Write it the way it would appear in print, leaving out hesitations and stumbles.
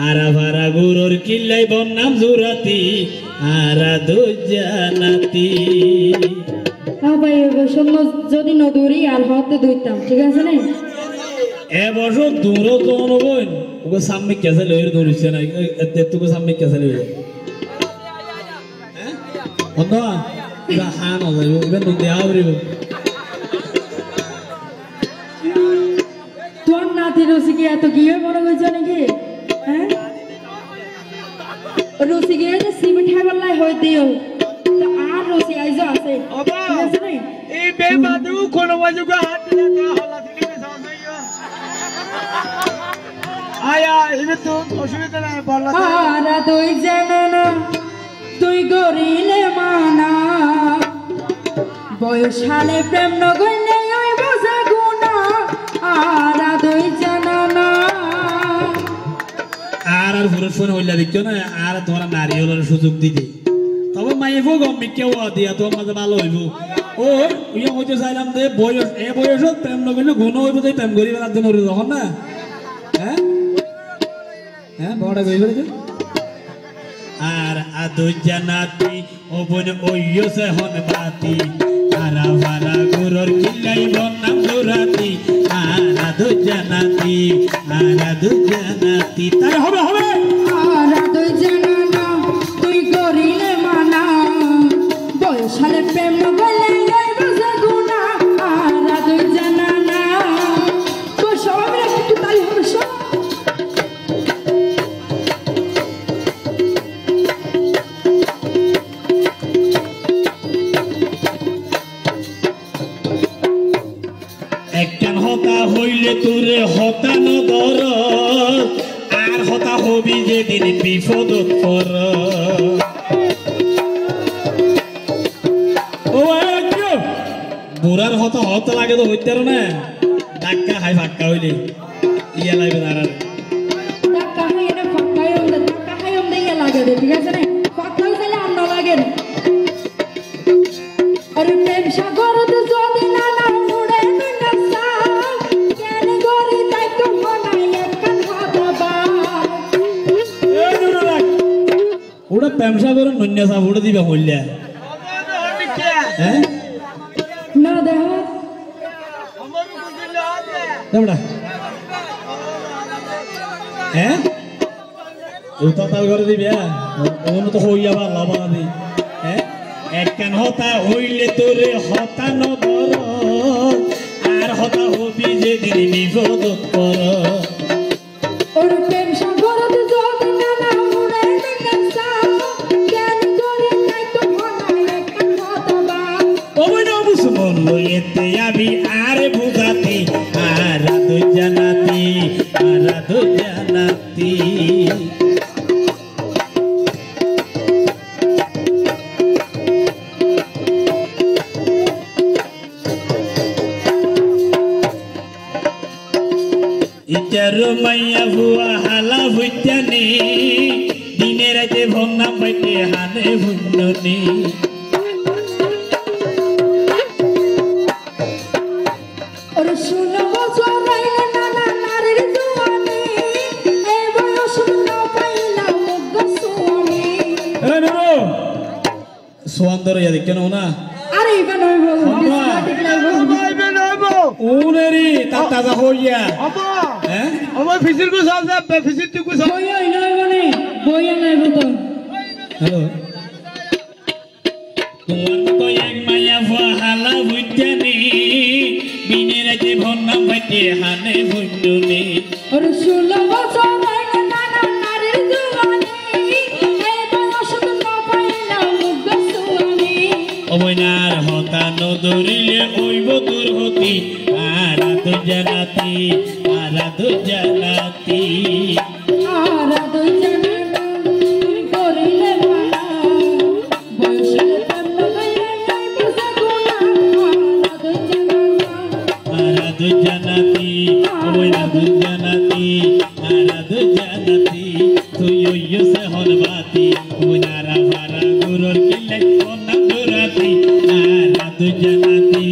আরা ভারা গুরুর কিল্লাই বন্নাম জুরাতি আরা দুজানাতি ভাই এবছর যদি নদুরি আর হতে দুইতাম ঠিক আছে না এবছর দূরও তো নবইন ওকে সামনে কেসে লইর দৌড়িছে না তোকে সামনে কেসে লইর বন্ধ এটা হান হবে ইভেন তো দেয়া হবে তোর নাতি রসিকে এত গিয়ে বড় হয়েছে নাকি হ্যাঁ রসিকে যে সিমেন্ট হাইবাল্লাই হয়ে দিও আর রসি আইজো আছে ঠিক আছে না এই বেবাদু কোন বাজুকে হাত দিলে দেয়া হলা দিলে সামনে আয়া ইবে তো অসুবিধা নাই বলা আরা দুই জানা তুই গরিলে মানা বয়স হালে প্রেম নগইলে ওই বোঝা গুনা আরা দুই জানা আর পুরুষ ফোন হইলা দেখছো না আর তোমার নারী হলার সুযোগ দিতে তবে মাইবো গম্মি কেউ দিয়া তোমার মাঝে ভালো হইব ও ইয়ে হইতে চাইলাম যে বয়স এ বয়সত প্রেম নগইলে গুণ হইব তাই প্রেম করি বেলার জন্য তখন না হ্যাঁ হ্যাঁ বড় কইবে আর আদুজানাতি ও বোন ওইয়ো সে হন বাতি আরা ভারা গুরুর কিল্লাই বন্নাম জুরাতি আর আদুজানাতি তার হবে হবে আরা দুই জানা তুই গরিলে মানা বয়স হালে প্রেম নগইলে ওই বোঝা গুনা আরা দুই জানা তো সবাই একটু তাই হবে সব একখান হতা হইলে তোরে হতানো দর আর হতা হবি যেদিন বিপদ পর ও বুড়ার হতা হতা লাগে তো হইতে না ডাক্কা হাই ফাক্কা হইলে ইয়া লাগবে না আর টাকা হাই না ফাঁকাই হন্দে টাকা হাই হন্দে ইয়া লাগে রে ঠিক আছে না ফাঁকাই চাইলে আন্না লাগে রে আরে প্রেম সাগর তো যদি না না উড়ে না সাল কেন গরি তাই তো বানাই একটা কথা বা ওটা প্যামসা করে নন্যা সাপ উড়ে দিবে হইলে হ্যাঁ না দেহ দেবড়া হ্যাঁ উতা তাল করে দিবি ওনো তো হইয়া বা লাভা দি হ্যাঁ একখান হতা হইলে তোরে হতা নদর আর হতা হবি যেদিন বিপদ পর ওর প্রেম সাগর তো যদি না না উড়ে না সাল কেন গরি তাই তো বানাই একটা কথা বা ওমন মুসলমান লইতে আবি আর বুঝাতি আর দুজানাতি ইটার মাইয়া ভুয়া হালা ভুইতানি দিনে রাতে ভন্না পাইতে হানে ভুন্ননি ওরে 16 বছর রাইলে নানা নারীর জওয়ানি এই বয়স না পাইলা মুগ্ধ সুয়ানি এ নুরু সোয়ান্দর ইয়াদি কেন না আরে ইবেন হইবো ডিসমাটিক লাগবো ইবে নইবো ওনেরি তাজা হইয়া আমা হ্যাঁ আমার ফিজির কো সাল দে ফিজির তুই কো সাল বই নইবো নে বই নাইবো তো হ্যালো তোমার তো এক মাইয়া ভুয়া হালা ভুইতানি দিনে রাতে ভন্না পাইতে হানে ভুন্ননি ওরে 16 বছর রাইলে নানা নারীর জওয়ানি এই বয়স না পাইলা মুগ্ধ সুয়ানি অবনার হতা নদরিলে ওইব তোর হতি আরা দুজানাতি আরা দুই জানা তুই গরিলে মানা বয়স হালে প্রেম নগইলে ওই বোঝা গুনা আরা দুই জানা তুই ওইয়ো সে হন বাতি ওনারা ভারা গুরুর কিল্লাই বন্নাম জুরাতি আরা দুজানাতি